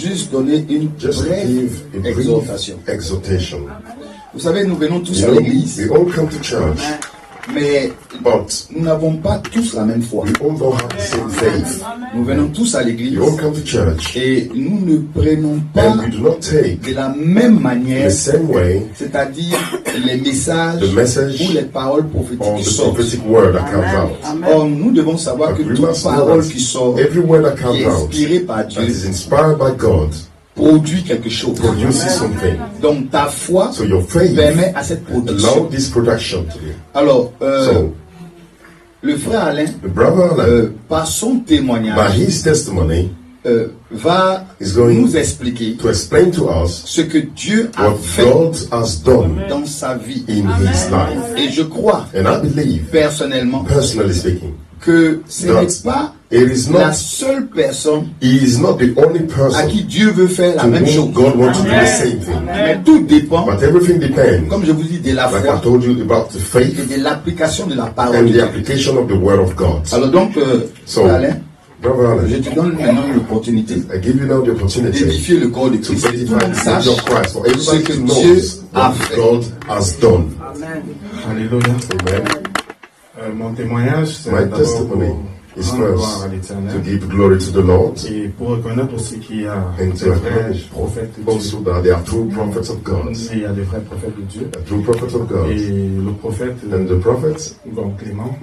juste donner une brève exhortation. Vous savez, nous venons tous à l'église. We all come to church. Mais nous n'avons pas tous la même foi. Nous venons tous à l'église et nous ne prenons pas de la même manière, c'est-à-dire les messages ou les paroles prophétiques qui sortent. Or, nous devons savoir que toute parole qui sort, qui est inspirée par Dieu, produit quelque chose. Donc ta foi permet à cette production. Alors, le frère Alain, par son témoignage, va nous expliquer ce que Dieu a fait dans sa vie. Et je crois personnellement que ce n'est pas la seule personne à qui Dieu veut faire la même chose. Mais tout dépend, comme je vous dis, de la foi et de l'application de la parole. Alors donc, Alain, je te donne maintenant l'opportunité d'édifier le corps de Christ. Tout le monde sache ce que Dieu a fait. Alléluia. Mon témoignage, c'est d'abord pour rendre gloire à l'Éternel. To give glory to the Lord. Et pour reconnaître aussi qu'il y a des vrais prophètes de Dieu. Also that there are true prophets of God. Il y a des vrais prophètes de Dieu. True prophets of God. Et le prophète Dom Clement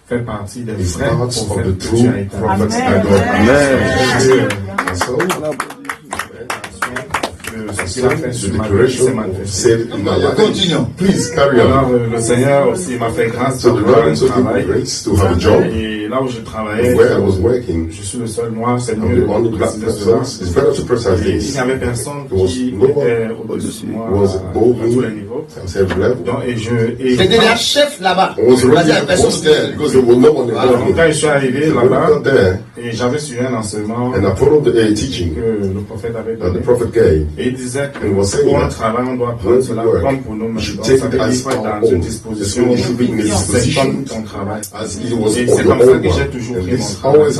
fait partie des vrais prophètes de Dieu. Ce qu'il a fait sur ma vie s'est manifesté. Continuons. Please carry on. Alors, le Seigneur aussi m'a fait grâce d'avoir un travail. Et là où je travaillais, je suis le seul, moi, c'est mieux de préciser cela. Et il n'y avait personne qui était au-dessus de moi à tous les niveaux. C'était la chef là-bas. Donc, quand je suis arrivé là-bas, et j'avais suivi un enseignement que le prophète avait donné. Et il disait que pour un travail, on doit prendre cela comme pour nous. Donc, ça veut dire qu'il faut être dans une disposition, c'est comme ton travail. Et c'est comme ça que j'ai toujours pris mon travail.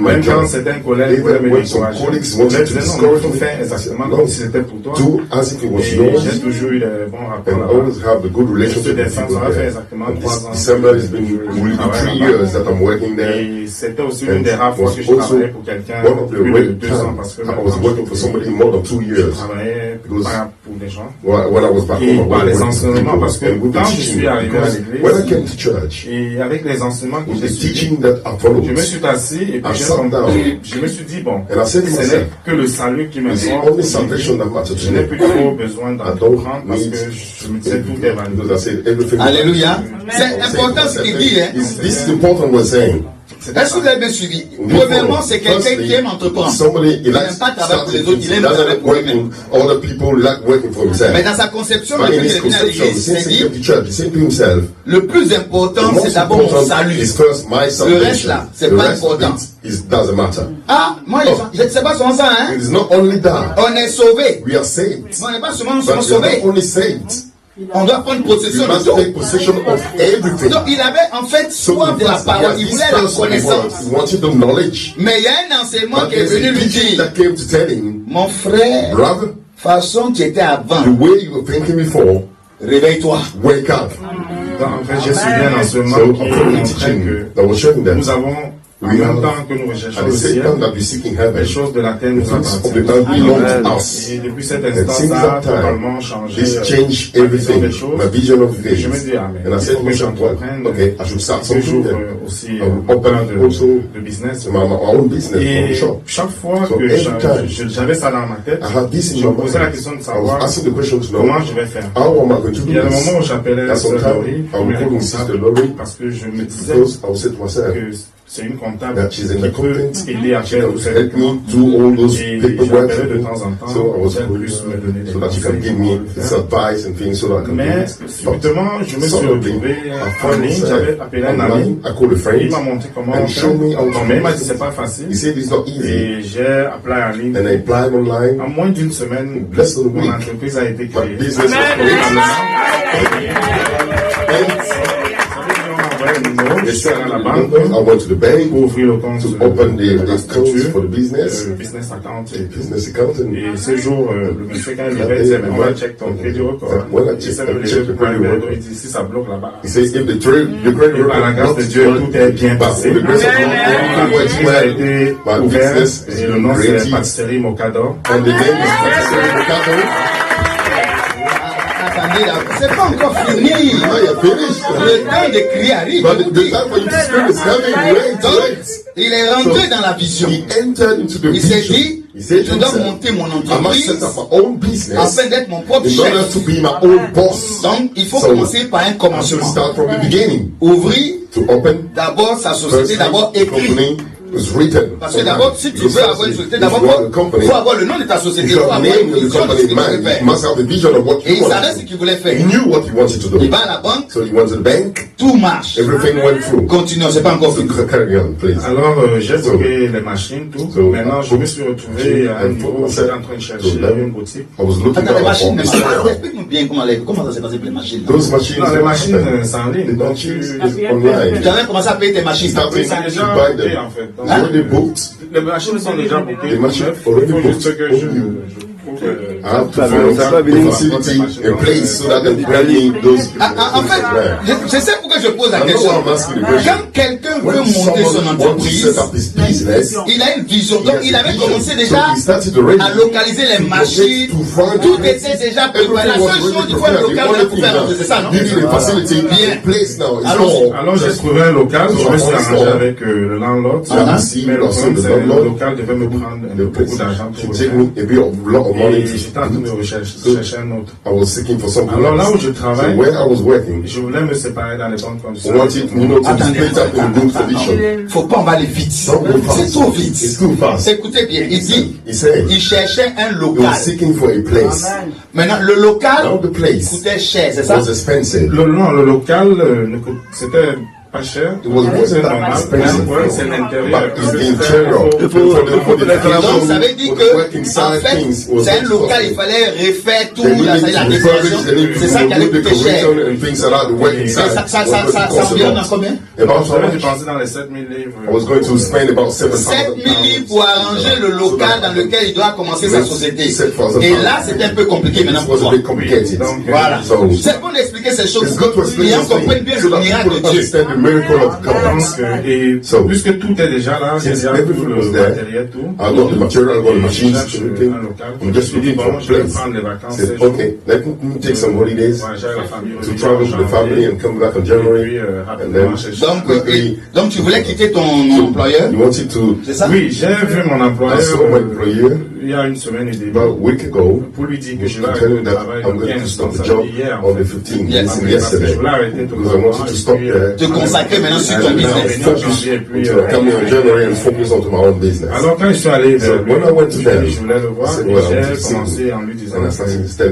Même quand certains collègues voulaient me décourager, ils disaient non, il faut faire exactement comme si c'était pour toi. Et j'ai toujours eu des bons rapports là-bas. Je suis défense, ça va faire exactement 3 ans. Et c'était aussi une des rares fois que je travaillais pour quelqu'un plus de 2 ans parce que je travaillais pour des gens. Et par les enseignements, parce que quand je suis arrivé à l'église, et avec les enseignements que j'ai suivis, je me suis assis et puis je me suis dit, bon, ce n'est que le salut qui m'importe. Je n'ai plus trop besoin d'en prendre parce que je me disais tout est vanité. Alléluia. C'est important ce qu'il dit. Est-ce que vous avez suivi? Premièrement, c'est quelqu'un qui aime entreprendre. Il n'aime pas travailler pour les autres, il aime travailler pour lui-même. Mais dans sa conception, quand il est venu à l'église, il s'est dit, le plus important, c'est d'abord mon salut. Le reste là, c'est pas important. Ah, moi, je ne sais pas son sang, hein. On est sauvés. Mais on n'est pas seulement sauvés. On doit prendre possession de tout. Donc il avait en fait soif de la parole, il voulait la connaissance. Mais il y a un enseignement qui est venu lui dire, mon frère, façon tu étais avant, réveille-toi. En fait, j'ai suivi un enseignement qui montrait que nous avons, en même temps que nous recherchons le ciel, les choses de la terre nous appartiennent. Et depuis cet instant, ça a totalement changé ma vision des choses. Et je me dis, il faut que j'entreprenne toujours aussi plein de business. Et chaque fois que j'avais ça dans ma tête, je me posais la question de savoir comment je vais faire. Il y a un moment où j'appelais la sœur Laurie parce que je me disais que c'est une comptable qui peut aider à faire tout ça. Et j'appelais de temps en temps pour qu'elle puisse me donner des conseils. Mais subitement, je me suis retrouvé en ligne, j'avais appelé un ami, et il m'a montré comment on fait. Mais il m'a dit c'est pas facile. Et j'ai appelé en ligne. En moins d'une semaine, mon entreprise a été créée. je suis allé à la banque I went to the bank pour ouvrir le compte to open the accounts for the business. Business account. Business account. Et ce jour, le monsieur, quand il levait, il disait, mais on va check ton crédit record. Il dit, si ça bloque là-bas. He says, if the credit par la grâce de Dieu, tout est bien passé. Le a été ouvert et le nom c'est Pâtisserie Mocador. And the name is Pâtisserie Mocador. Attendez là, c'est pas encore fini. Le temps de crier arrive. Il est rentré dans la vision. Il s'est dit, je dois monter mon entreprise afin d'être mon propre chef. Donc, il faut commencer par un commencement. Ouvrir d'abord sa société, d'abord écrire. Parce que d'abord, si tu veux avoir une société, d'abord, il faut avoir le nom de ta société. Il faut avoir une vision de ce qu'il voulait faire. Et il savait ce qu'il voulait faire. Il va à la banque, tout marche. Continuons, c'est pas encore fini. Alors, j'ai trouvé les machines, tout. Maintenant, je me suis retrouvé à un niveau où j'étais en train de chercher une boutique. Attends, les machines, explique-nous bien comment ça s'est passé pour les machines. Non, les machines, c'est en ligne. Donc, tu avais commencé à payer tes machines. C'est déjà payé, en fait. Les machines sont déjà bookées. Les machines already booked. I have to find a facility, a place so that they can bring those. En fait, je sais pourquoi je pose la question. Quand quelqu'un veut monter son entreprise, il a une vision. Donc, il avait commencé déjà à localiser les machines. Tout était déjà préparé. La seule chose, il faut un local pour faire c'est ça, non? Bien. Alors, j'ai trouvé un local. Je me suis arrangé avec le landlord. Mais le local devait me prendre beaucoup d'argent pour et j'étais en train de chercher un autre. Alors là où je travaille, je voulais me séparer dans les bonnes conditions. Faut pas, on va aller vite. C'est trop vite. Écoutez bien, il dit, il cherchait un local. Maintenant, le local coûtait cher, c'est ça? Non, le local, c'était pas cher. C'est normal. C'est l'intérieur. Donc, ça veut dire que, en fait, c'est un local, il fallait refaire tout, la décoration. C'est ça qui allait coûter cher. Ça environne à combien? J'avais dépensé dans les 7 000 livres. 7 000 livres pour arranger le local dans lequel il doit commencer sa société. Et là, c'est un peu compliqué maintenant pour toi. Voilà. C'est bon d'expliquer ces choses. Les gens comprennent bien le miracle de Dieu. Et puisque tout est déjà là, j'ai déjà tout le matériel, tout. I'm just looking for a place. Said, okay, let me take some holidays to travel with the family and come back in January. And then, donc tu voulais quitter ton employeur? You wanted to? C'est ça? Oui, j'ai vu mon employeur. Il y a une semaine et demie. About a week ago. Pour lui dire que je vais arrêter le travail le 15, donc ça fait hier. On the 15th, yesterday. Je voulais arrêter tout because I wanted to stop there. Te consacrer maintenant sur ton business. Come in January and focus on my own business. Alors quand je suis allé vers lui, when I went to them, je voulais le voir et j'ai commencé en lui disant que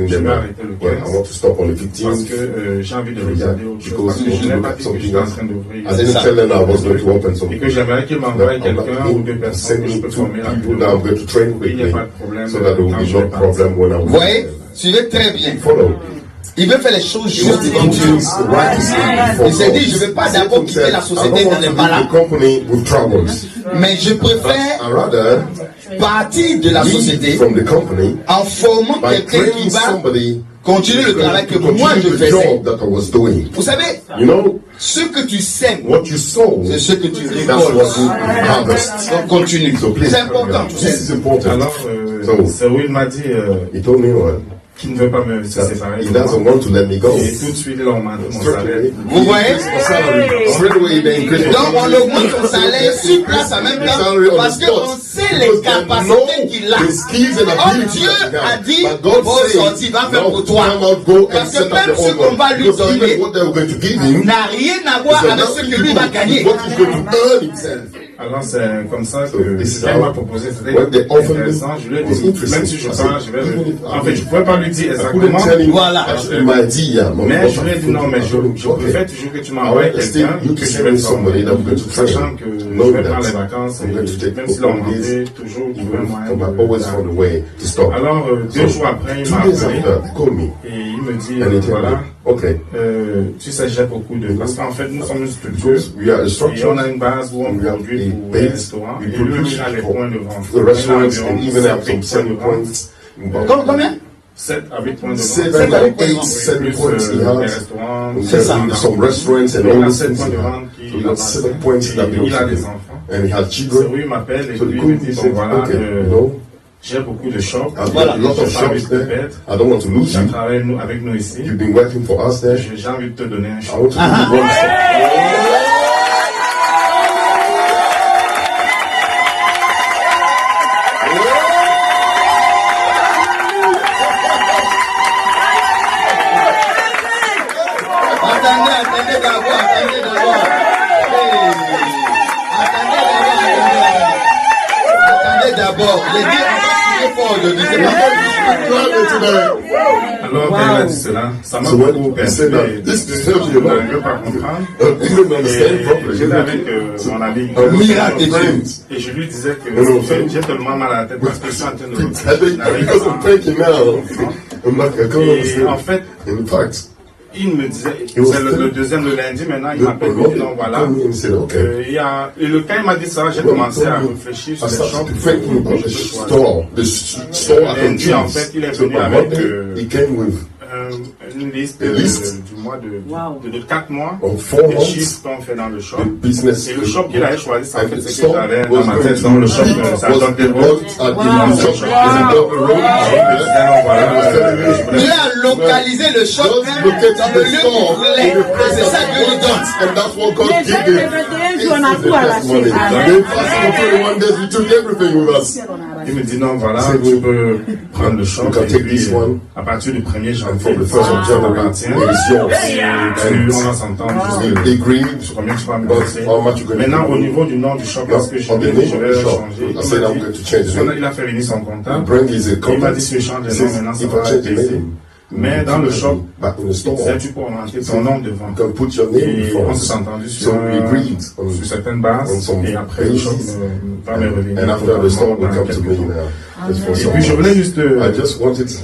je vais arrêter le 15. I want to stop on the 15th. Parce que j'ai envie de regarder autre chose. Parce que je n'ai pas dit que j'étais en train d'ouvrir. I didn't tell them I was going to open something. Et que j'aimerais qu'il m'envoie quelqu'un ou deux personnes que je peux former là. Il n'y a pas de problème. Vous voyez, suivez très bien. Il veut faire les choses justes devant Dieu. Il s'est dit, je ne vais pas d'abord quitter la société dans les malades. Mais je préfère partir de la société en formant quelqu'un qui va continuer le travail que moi je faisais. Vous savez, ce que tu sèmes, c'est ce que tu récoltes. Donc continue. C'est important. Alors, Saouil m'a dit qu'il ne veut pas me séparer. He doesn't want to let me go. Et tout de suite, là, on m'a donné mon salaire. Vous voyez? Donc, on augmente son salaire sur place en même temps parce qu'on sait les capacités qu'il a. Or, Dieu a dit, vos sorties, va faire pour toi. Parce que même ce qu'on va lui donner n'a rien à voir avec ce que lui va gagner. Alors c'est comme ça que ce qu'elle m'a proposé, c'était intéressant. Je lui ai dit, même si je pars, je vais en fait, je ne pouvais pas lui dire exactement. Voilà. Mais je lui ai dit non, mais je préfère toujours que tu m'envoies quelqu'un que je vais former. Sachant que je vais prendre les vacances, et même si l'on manquait, toujours trouver un moyen de... Alors, 2 jours après, il m'a appelé, et il me dit, voilà, tu sais, j'ai beaucoup de... Parce qu'en fait, nous sommes une structure, et on a une base où on produit pour les restaurants, et lui, il a les points de vente. Combien? 7 avec points de vente. 7 points de vente. C'est ça. Some restaurants and all these things. Il a 7 points il a des enfants. And he had children. Oui, il m'appelle et lui me dit, bon voilà, j'ai beaucoup de shops. Voilà, lot of shops there. I don't want to lose you. Tu travailles avec nous ici. You've been working for us there. J'ai envie de te donner un shop. I want to give you one shop. D'abord, les deux ont fort aujourd'hui. Alors, quand il a dit cela, ça m'a beaucoup perturbé. Je ne peux pas comprendre. J'étais avec mon ami. Et je lui disais que j'ai tellement mal à la tête parce que je suis en train de... Et en fait, il me disait, c'est le deuxième le lundi, maintenant il m'appelle, il dit non, voilà. Et quand il m'a dit ça, j'ai commencé à réfléchir sur les shops. Lundi, en fait, il est venu avec une liste du mois de 4 mois, des chiffres qu'on fait dans le shop. Et le shop qu'il avait choisi, en fait, c'est que j'avais dans ma tête, dans le shop, ça donne des routes. Dieu a localisé le shop dans le lieu où il voulait. C'est ça que Dieu donne. And that's what God Il me dit non, voilà, tu peux prendre le shop et puis à partir du 1er janvier, on va s'entendre sur combien tu vas me passer. Maintenant, au niveau du nom du shop, parce que je vais changer, il a fait venir son comptable, il m'a dit si je change de nom, maintenant ça va être payé. Mais dans le shop, tu peux augmenter ton nom de vente. Et on s'est entendu sur certaines bases. Et après, le shop va me revenir. Et puis, je voulais juste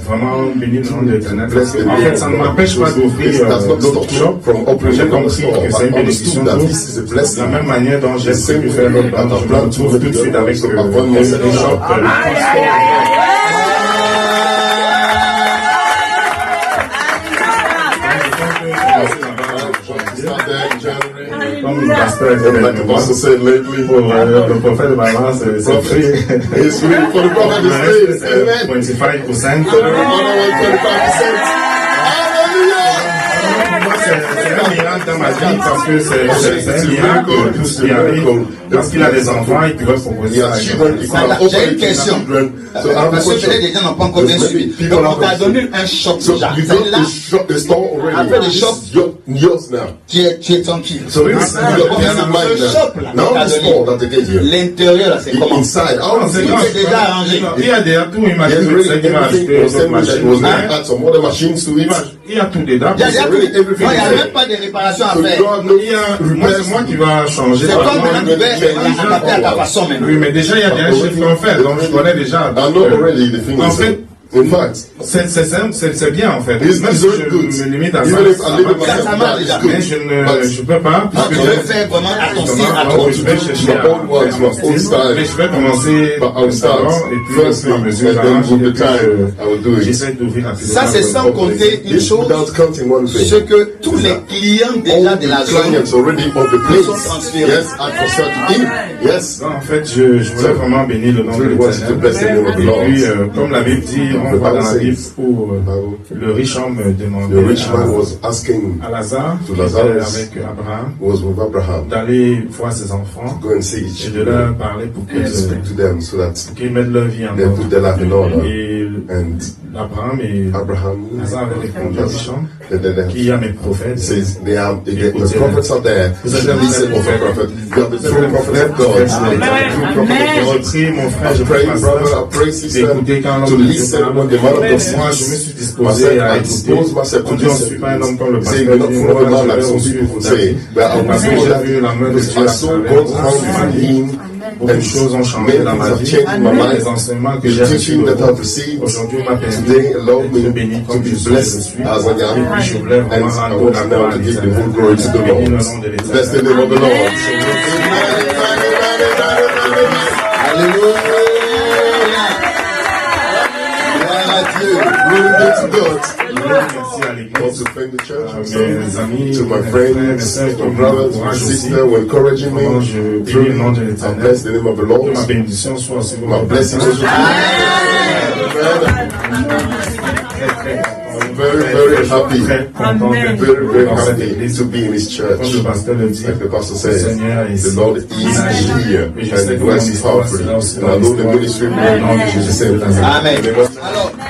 vraiment bénir le nom de l'Éternel. En fait, ça ne m'empêche pas d'ouvrir d'autres shops. J'ai compris que c'est une bénédiction de la même manière dont j'ai prévu faire l'autre. Je me retrouve tout de suite avec des shops. Comme le pasteur said lately, pour le prophète de Baba, c'est free. It's free for the prophet is free. 25%. C'est un miracle dans ma vie parce que c'est un miracle tout ce qui arrive. Parce qu'il a des enfants et qu'il veut proposer ça. J'ai une question. Parce que peut-être les gens n'ont pas encore bien suivi. Donc on t'a donné un shop déjà. Après le shop, tu es tranquille. L'intérieur, c'est comment? C'est déjà arrangé. Il y a des atouts, il m'a dit qu'il va acheter machines. Il y a tout dedans. Il n'y a même pas de réparation à faire. C'est moi qui va changer. C'est toi maintenant qui vas adapter à ta façon maintenant. Oui, mais déjà, il y a des chiffres qu'on fait, donc je connais déjà. En fait, c'est bien en fait. Même si je me limite à ça marche déjà. Mais je ne peux pas. Tu veux faire vraiment attention à toi. Je vais chercher mais je vais commencer d'abord et puis au fur et à mesure j'essaie d'ouvrir un peu. Ça c'est sans compter une chose, c'est que tous les clients déjà de la zone sont transférés. En fait, je voulais vraiment bénir le nom de l'Éternel. Et puis, comme la Bible dit, on voit dans la Bible où le riche homme demandait à Lazare, avec Abraham, d'aller voir ses enfants et de leur parler pour qu'ils mettent leur vie en ordre. Et Abraham et Lazare avaient répondu au riche homme qu'il y a mes prophètes. The prophets are there. Listen to the prophet. You have the true prophet of God. Je prie mon frère, je prie ma soeur d'écouter quand l'homme de Dieu when the man of God moi, je me suis disposé à exister. Je ne suis pas un homme comme le pasteur dit, moi, je vais suivre ta vie. Parce que j'ai vu la main de Dieu à travers beaucoup de choses ont changé dans ma vie. Les enseignements que j'ai reçus aujourd'hui m'a permis de bénir comme je suis. Et puis je voulais vraiment rendre la gloire à l'Éternel. Bénis le nom de l'Éternel. Alléluia. Glory be to God. I want to thank the church, to my friends, my brothers, my sisters who encouraging me. I bless the name of the Lord. My blessings also. I'm very happy. Very happy to be in His church. Like the pastor says, the Lord is here and dwells powerfully. And I know the ministry will not be the same. Amen.